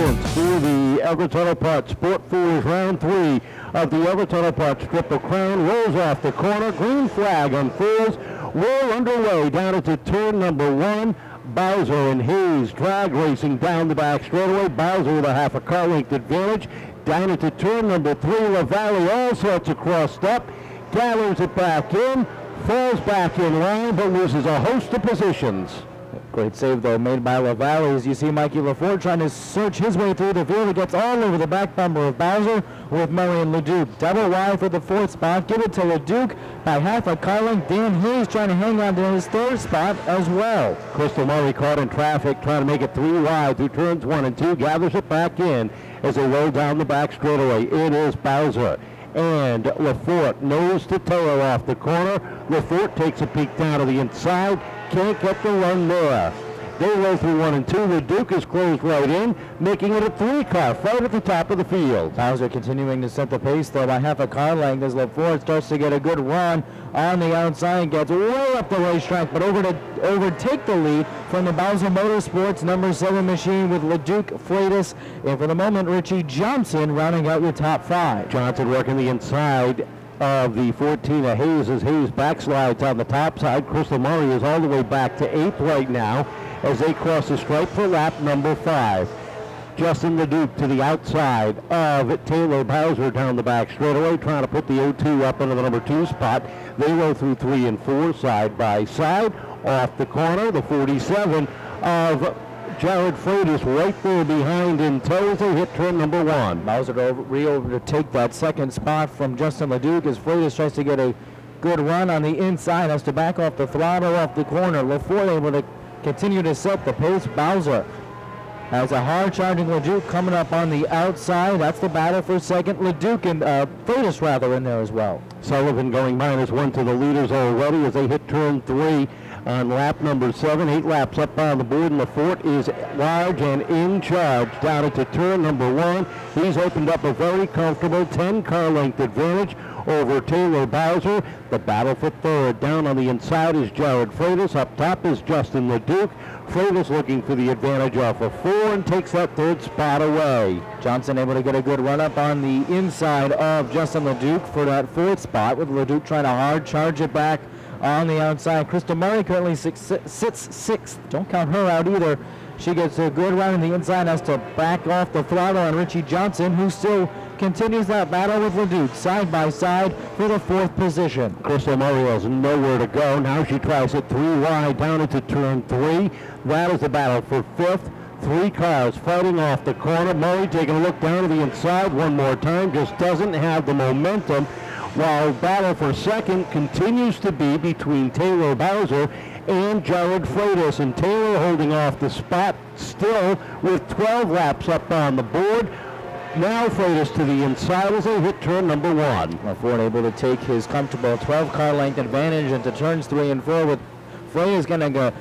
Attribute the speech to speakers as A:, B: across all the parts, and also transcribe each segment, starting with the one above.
A: distance for the Everett Auto Parts Sport 4's round 3 of the Everett Auto Parts Triple Crown. Rolls off the corner. Green flag unfurls. Roll underway down into turn number 1. Bowser and Hayes drag racing down the back straightaway. Bowser with a half a car length advantage. Down into turn number 3. Lavallee all sorts of crossed up. Gathers it back in. Falls back in line but loses a host of positions.
B: Great save, though, made by Lavallee. As you see Mikey LeFort trying to search his way through the field. He gets all over the back bumper of Bowser with Murray and LeDuc. Double wide for the 4th spot. Give it to LeDuc by half a car length. Dan Hayes trying to hang on to his 3rd spot as well.
A: Crystal Murray caught in traffic, trying to make it 3 wide through turns 1 and 2. Gathers it back in as they roll down the back straightaway. It is Bowser and LeFort nose to tail off the corner. LeFort takes a peek down to the inside. Can't get the run there. They roll through 1 and 2. LeDuc is closed right in, making it a 3-car right at the top of the field.
B: Bowser continuing to set the pace, though, by half a car length as LeFort starts to get a good run on the outside, gets way up the racetrack, but overtake the lead from the Bowser Motorsports number 7 machine with LeDuc, Freitas, and for the moment, Richie Johnson rounding out your top 5.
A: Johnson working the inside of the 14 of Hayes as Hayes backslides on the top side. Crystal Murray is all the way back to 8th right now as they cross the stripe for lap number 5. Justin LeDuc to the outside of Taylor Bowser down the back straightaway, trying to put the 0-2 up into the number 2 spot. They roll through 3 and 4 side by side. Off the corner, the 47 of Jarrod Freitas right there behind in tow as they hit turn number 1.
B: Bowser to take that 2nd spot from Justin LeDuc as Freitas tries to get a good run on the inside, has to back off the throttle off the corner. LeFort able to continue to set the pace. Bowser has a hard charging LeDuc coming up on the outside. That's the battle for 2nd. LeDuc and Freitas rather in there as well.
A: Sullivan going -1 to the leaders already as they hit turn 3. On lap number 7, 8 laps up on the board, and LeFort is large and in charge down into turn number 1. He's opened up a very comfortable 10-car length advantage over Taylor Bowser. The battle for 3rd. Down on the inside is Jarrod Freitas. Up top is Justin LeDuc. Freitas looking for the advantage off of 4 and takes that 3rd spot away.
B: Johnson able to get a good run up on the inside of Justin LeDuc for that 4th spot, with LeDuc trying to hard charge it back on the outside. Crystal Murray currently sits 6th. Don't count her out either. She gets a good run on the inside, has to back off the throttle on Richie Johnson, who still continues that battle with LeDuc side by side for the 4th position.
A: Crystal Murray has nowhere to go. Now she tries it 3 wide down into turn 3. That is the battle for 5th. 3 cars fighting off the corner. Murray taking a look down to the inside one more time, just doesn't have the momentum, while battle for 2nd continues to be between Taylor Bowser and Jarrod Freitas, and Taylor holding off the spot still with 12 laps up on the board. Now Freitas to the inside as they hit turn number 1.
B: LeFort able to take his comfortable 12-car length advantage into turns 3 and 4 with Freitas getting a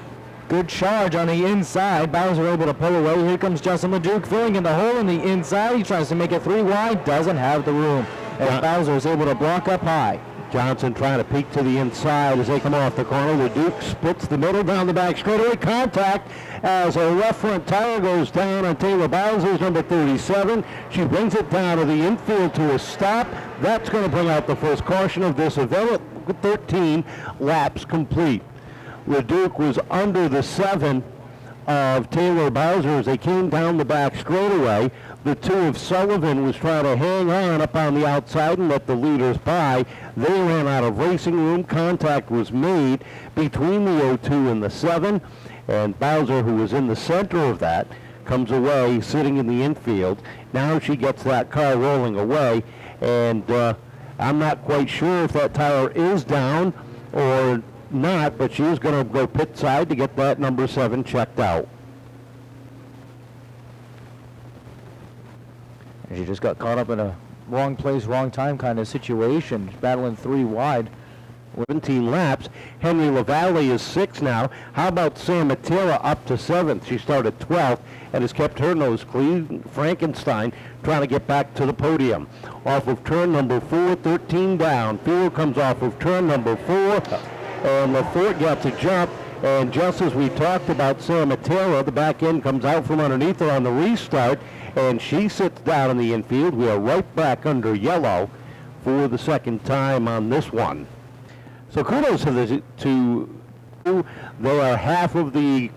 B: good charge on the inside. Bowser able to pull away. Here comes Justin LeDuc filling in the hole on the inside. He tries to make it 3 wide, doesn't have the room. And Bowser is able to block up high.
A: Johnson trying to peek to the inside as they come off the corner. LeDuc splits the middle down the back straightaway. Contact as a left front tire goes down on Taylor Bowser's number 37. She brings it down to the infield to a stop. That's going to bring out the first caution of this event with 13 laps complete. LeDuc was under the 7 of Taylor Bowser as they came down the back straightaway. The 2 of Sullivan was trying to hang on up on the outside and let the leaders by. They ran out of racing room. Contact was made between the 0-2 and the 7, and Bowser, who was in the center of that, comes away sitting in the infield. Now she gets that car rolling away, and I'm not quite sure if that tire is down or not, but she is going to go pit side to get that number 7 checked out.
B: She just got caught up in a wrong place, wrong time kind of situation, battling 3 wide.
A: 17 laps. Henry Lavallee is 6th now. How about Sam Mattera up to 7th? She started 12th and has kept her nose clean. Frankenstein trying to get back to the podium. Off of turn number 4, 13 down. Field comes off of turn number 4, and LeFort gets a jump And just as we talked about Sam Mattera, the back end comes out from underneath her on the restart, and she sits down in the infield. We are right back under yellow for the second time on this one. So kudos to they are half of the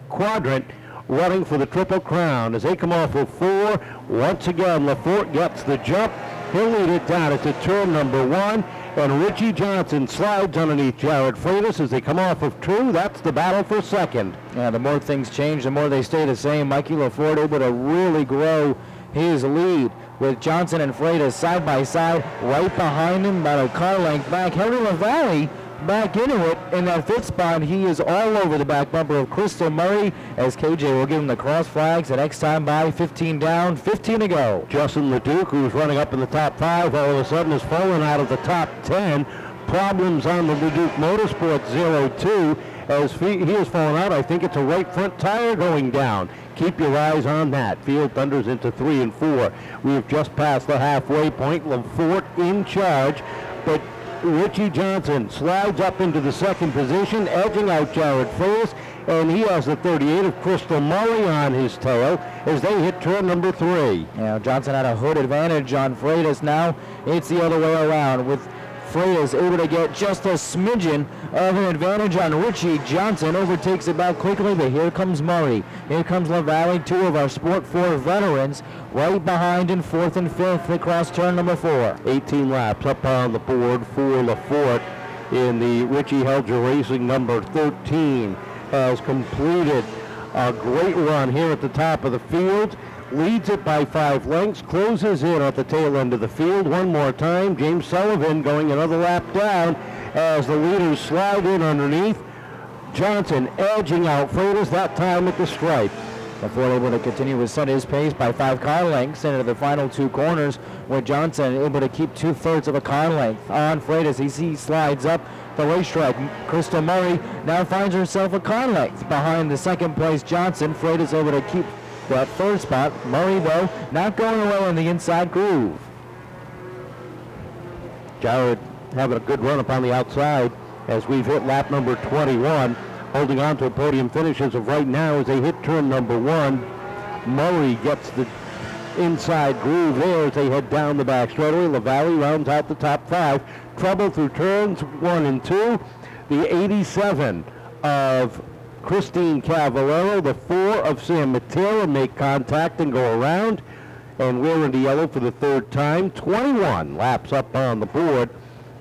A: quadrant running for the Triple Crown as they come off of 4. Once again, LeFort gets the jump. He'll lead it down into turn number 1. And Richie Johnson slides underneath Jarrod Freitas as they come off of 2. That's the battle for second.
B: Yeah, the more things change, the more they stay the same. Mikey LeFort able to really grow his lead with Johnson and Freitas side by side. Right behind him, about a car length back. Henry Lavallee back into it in that 5th spot. He is all over the back bumper of Crystal Murray as KJ will give him the cross flags. The next time by, 15 down, 15 to go.
A: Justin Leduc, who's running up in the top 5, all of a sudden has fallen out of the top 10. Problems on the Leduc Motorsports 02 as he has fallen out. I think it's a right front tire going down. Keep your eyes on that. Field thunders into 3 and 4. We have just passed the halfway point. LeFort in charge, but Richie Johnson slides up into the second position, edging out Jarrod Freitas, and he has the 38 of Crystal Murray on his tail as they hit turn number 3.
B: Yeah, Johnson had a hood advantage on Freitas. Now it's the other way around with Freitas able to get just a smidgen of an advantage on Richie Johnson. Overtakes it back quickly, but here comes Murray. Here comes Lavallee, 2 of our Sport 4 veterans, right behind in 4th and 5th across turn number 4.
A: 18 laps up on the board for LeFort in the Richie Helger Racing number 13. Has completed a great run here at the top of the field. Leads it by 5 lengths, closes in at the tail end of the field. One more time, James Sullivan going another lap down as the leaders slide in underneath. Johnson edging out Freitas, that time at the stripe.
B: LeFort able to continue to set his pace by 5 car lengths into the final 2 corners, with Johnson able to keep 2/3 of a car length on Freitas. He slides up the racetrack. Crystal Murray now finds herself a car length behind the second place Johnson. Freitas able to keep that 3rd spot. Murray, though, not going away in the inside groove.
A: Jarrod having a good run up on the outside as we've hit lap number 21. Holding on to a podium finish as of right now as they hit turn number 1. Murray gets the inside groove there as they head down the back straightaway. Lavallee rounds out the top 5. Trouble through turns 1 and 2. The 87 of Christine Cavallaro, the 4 of Sam Mattera make contact and go around, and we're into yellow for the 3rd time. 21 laps up on the board,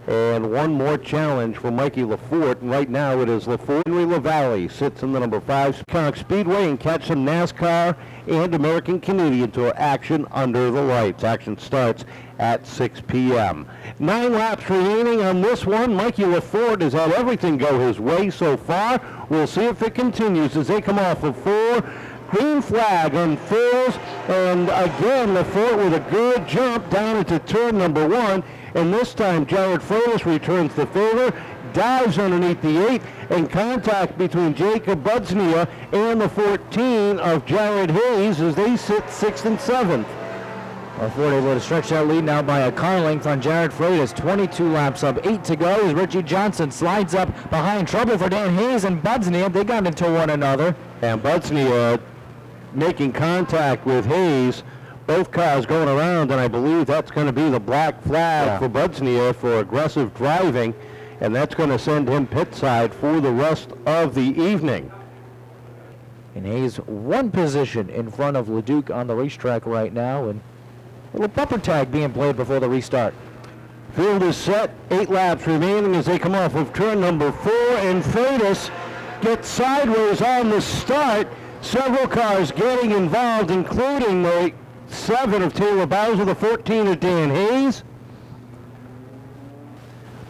A: and one more challenge for Mikey LeFort, and right now it is LeFort. Henry Lavallee sits in the number 5 Seekonk Speedway and catch some NASCAR and American Canadian Tour action under the lights. Action starts at 6 p.m. 9 laps remaining on this one. Mikey LeFort has had everything go his way so far. We'll see if it continues as they come off of 4. Green flag unfurls, and again LeFort with a good jump down into turn number 1, and this time Jarrod Freitas returns the favor, dives underneath the 8, and contact between Jacob Budznia and the 14 of Jared Hayes as they sit 6th and 7th.
B: LeFort able to stretch that lead now by a car length on Jarrod Freitas. 22 laps up, 8 to go as Richie Johnson slides up behind. Trouble for Dan Hayes and Budznia. They got into one another.
A: And Budznia making contact with Hayes. Both cars going around, and I believe that's going to be the black flag for Budznia for aggressive driving, and that's going to send him pit side for the rest of the evening.
B: And Hayes 1 position in front of Leduc on the racetrack right now, and a little bumper tag being played before the restart.
A: Field is set, 8 laps remaining as they come off of turn number 4, and Freitas gets sideways on the start. Several cars getting involved, including the 7 of Taylor Bowser, the 14 of Dan Hayes.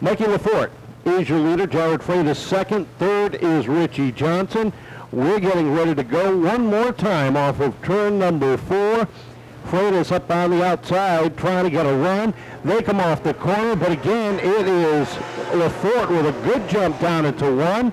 A: Mikey LeFort is your leader. Jarrod Freitas second. 3rd is Richie Johnson. We're getting ready to go one more time off of turn number 4. Freitas up on the outside trying to get a run. They come off the corner, but again, it is LeFort with a good jump down into 1.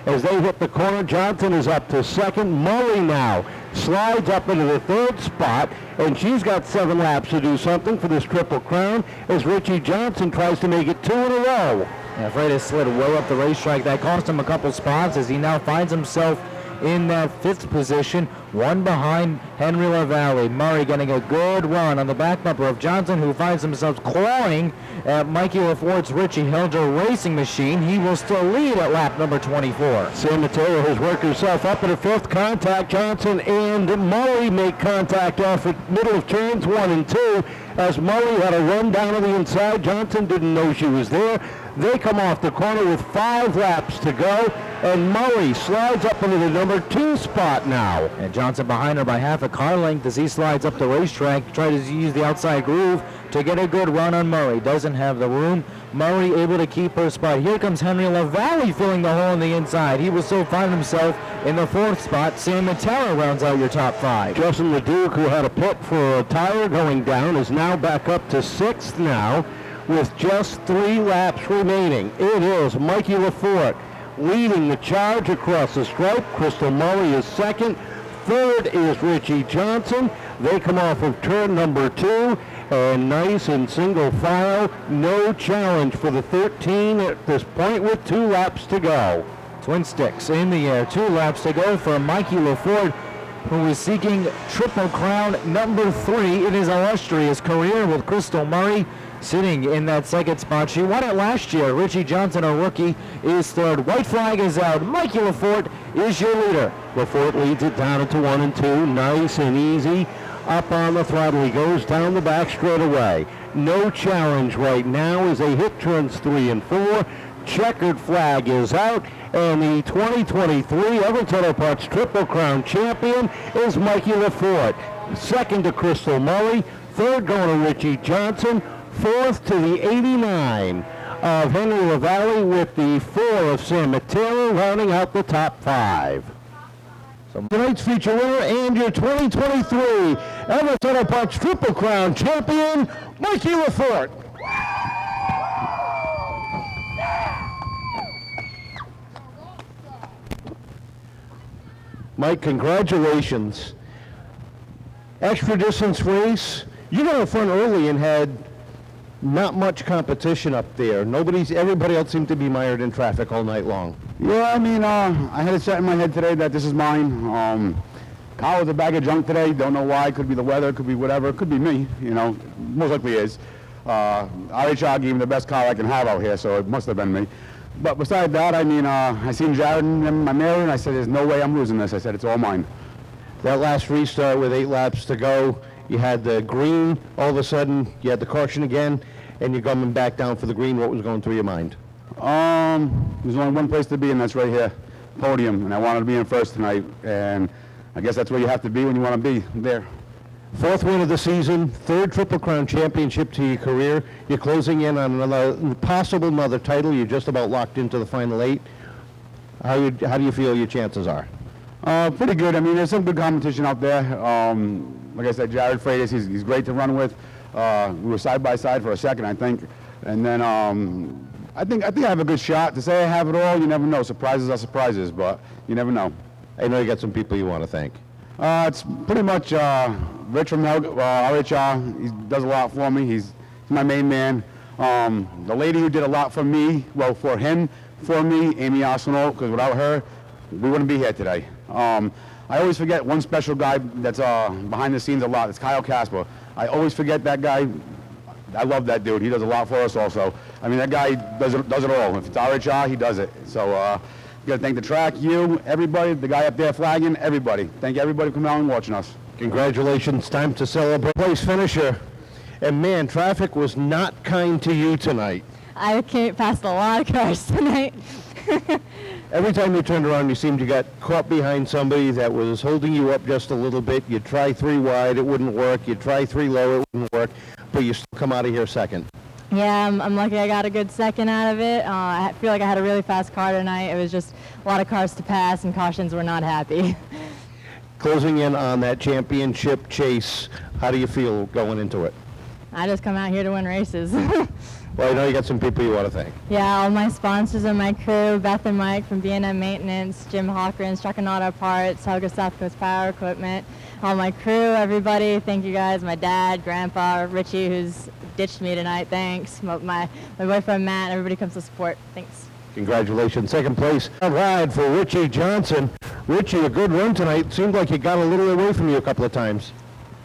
A: As they hit the corner, Johnson is up to 2nd. Murray now slides up into the 3rd spot, and she's got 7 laps to do something for this Triple Crown as Richie Johnson tries to make it 2 in a row.
B: Yeah, Freitas slid well up the racetrack. That cost him a couple spots as he now finds himself in that 5th position, one behind Henry Lavallee. Murray getting a good run on the back bumper of Johnson, who finds himself clawing at Mikey LeFort's Richie Hilger racing machine. He will still lead at lap number 24.
A: Sam Mattera has worked herself up in her 5th contact. Johnson and Murray make contact off the middle of turns 1 and 2. As Murray had a run down to the inside, Johnson didn't know she was there. They come off the corner with 5 laps to go, and Murray slides up into the number 2 spot now.
B: And Johnson behind her by half a car length as he slides up the racetrack to try to use the outside groove to get a good run on Murray. Doesn't have the room. Murray able to keep her spot. Here comes Henry Lavallee filling the hole on the inside. He will still find himself in the 4th spot. Sam Mattera rounds out your top 5.
A: Justin LeDuc, who had a pit for a tire going down, is now back up to 6th now with just 3 laps remaining. It is Mikey LeFort leading the charge across the stripe. Crystal Murray is 2nd. 3rd is Richie Johnson. They come off of turn number 2, and nice in single file. No challenge for the 13 at this point with 2 laps to go.
B: Twin sticks in the air. 2 laps to go for Mikey LeFort, who is seeking Triple Crown number 3 in his illustrious career, with Crystal Murray sitting in that 2nd spot. She won it last year. Richie Johnson, a rookie, is 3rd. White flag is out. Mikey LeFort is your leader.
A: LeFort leads it down into 1 and 2. Nice and easy. Up on the throttle. He goes down the back straightaway. No challenge right now as they hit turns 3 and 4. Checkered flag is out, and the 2023 Everett Auto Parts Triple Crown champion is Mikey LeFort. 2nd to Crystal Murray. 3rd going to Richie Johnson. 4th to the 89 of Henry Lavallee, with the 4 of Sam Mattera rounding out the top 5. So tonight's feature winner and your 2023 Everett Auto Parts Triple Crown champion, Mikey LeFort. Mike, congratulations. Extra distance race. You got up front early and had not much competition up there. Everybody else seemed to be mired in traffic all night long.
C: Yeah, I mean, I had it set in my head today that this is mine. Kyle was a bag of junk today. Don't know why. Could be the weather. Could be whatever. Could be me. You know, most likely is. RHR gave me the best car I can have out here, so it must have been me. But beside that, I mean, I seen Jarrod in my mirror, and I said, "There's no way I'm losing this." I said, "It's all mine."
A: That last restart with 8 laps to go, you had the green. All of a sudden, you had the caution again, and you're coming back down for the green. What was going through your mind?
C: There's only one place to be, and that's right here, podium. And I wanted to be in first tonight, and I guess that's where you have to be when you want to be there.
A: 4th win of the season, 3rd Triple Crown championship to your career. You're closing in on another title. You're just about locked into the final 8. How do you feel your chances are?
C: Pretty good. I mean, there's some good competition out there. Like I said, Jarrod Freitas, he's great to run with. We were side by side for a second, I think. And then I think I have a good shot. To say I have it all, you never know. Surprises are surprises, but you never know.
A: I know you got some people you want to thank.
C: It's pretty much Rich from RHR. He does a lot for me. He's my main man. The lady who did a lot for me, well, for him, for me, Amy Arsenault, because without her, we wouldn't be here today. I always forget one special guy that's behind the scenes a lot. It's Kyle Casper. I always forget that guy. I love that dude. He does a lot for us also. I mean, that guy does it all. If it's RHR, he does it. So you got to thank the track, you, everybody, the guy up there flagging, everybody. Thank everybody for coming out and watching us.
A: Congratulations. Time to celebrate. Place finisher. And man, traffic was not kind to you tonight.
D: I came past a lot of cars tonight.
A: Every time you turned around, you seemed you got caught behind somebody that was holding you up just a little bit. You'd try 3 wide, it wouldn't work. You'd try 3 low, it wouldn't work. But you still come out of here second.
D: Yeah, I'm lucky I got a good second out of it. I feel like I had a really fast car tonight. It was just a lot of cars to pass, and cautions were not happy.
A: Closing in on that championship chase, how do you feel going into it?
D: I just come out here to win races.
A: Well, I know you got some people you want to thank.
D: Yeah, all my sponsors and my crew, Beth and Mike from B&M Maintenance, Jim Hawkins, Truck and Auto Parts, Helga South Coast Power Equipment, all my crew, everybody, thank you guys, my dad, Grandpa, Richie, who's ditched me tonight. Thanks. My boyfriend Matt, everybody comes to support. Thanks.
A: Congratulations. Second place ride for Richie Johnson. Richie, a good run tonight. Seemed like it got a little away from you a couple of times.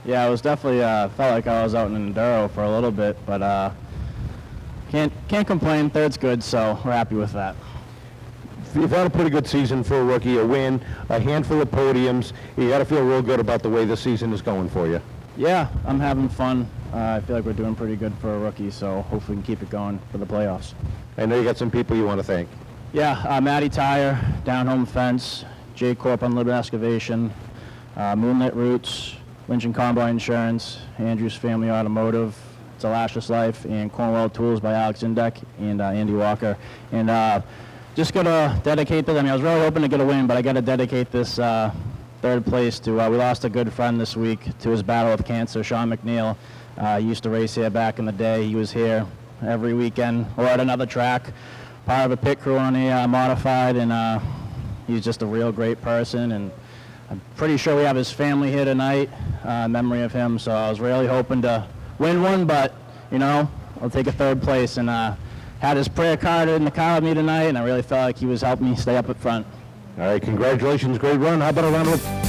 E: Yeah, it was definitely felt like I was out in enduro for a little bit, but can't complain. Third's good, so we're happy with that.
A: You've had a pretty good season for a rookie, a win, a handful of podiums. You got to feel real good about the way the season is going for you.
E: Yeah, I'm having fun. I feel like we're doing pretty good for a rookie, so hopefully we can keep it going for the playoffs.
A: I know you got some people you want to thank.
E: Yeah, Matty Tire, Down Home Fence, J Corp Unlimited Excavation, Moonlit Roots, Lynch and Combine Insurance, Andrews Family Automotive, It's a Lashless Life, and Cornwell Tools by Alex Indek and Andy Walker. And just gonna dedicate this. I mean, I was really hoping to get a win, but I gotta dedicate this third place to. We lost a good friend this week to his battle with cancer, Sean McNeil. He used to race here back in the day. He was here every weekend or at another track, part of a pit crew on a modified, and he's just a real great person. And I'm pretty sure we have his family here tonight, memory of him. So I was really hoping to win one, but you know, I'll take a third place. And had his prayer card in the car with me tonight, and I really felt like he was helping me stay up at front.
A: All right, congratulations, great run. How about a round of applause?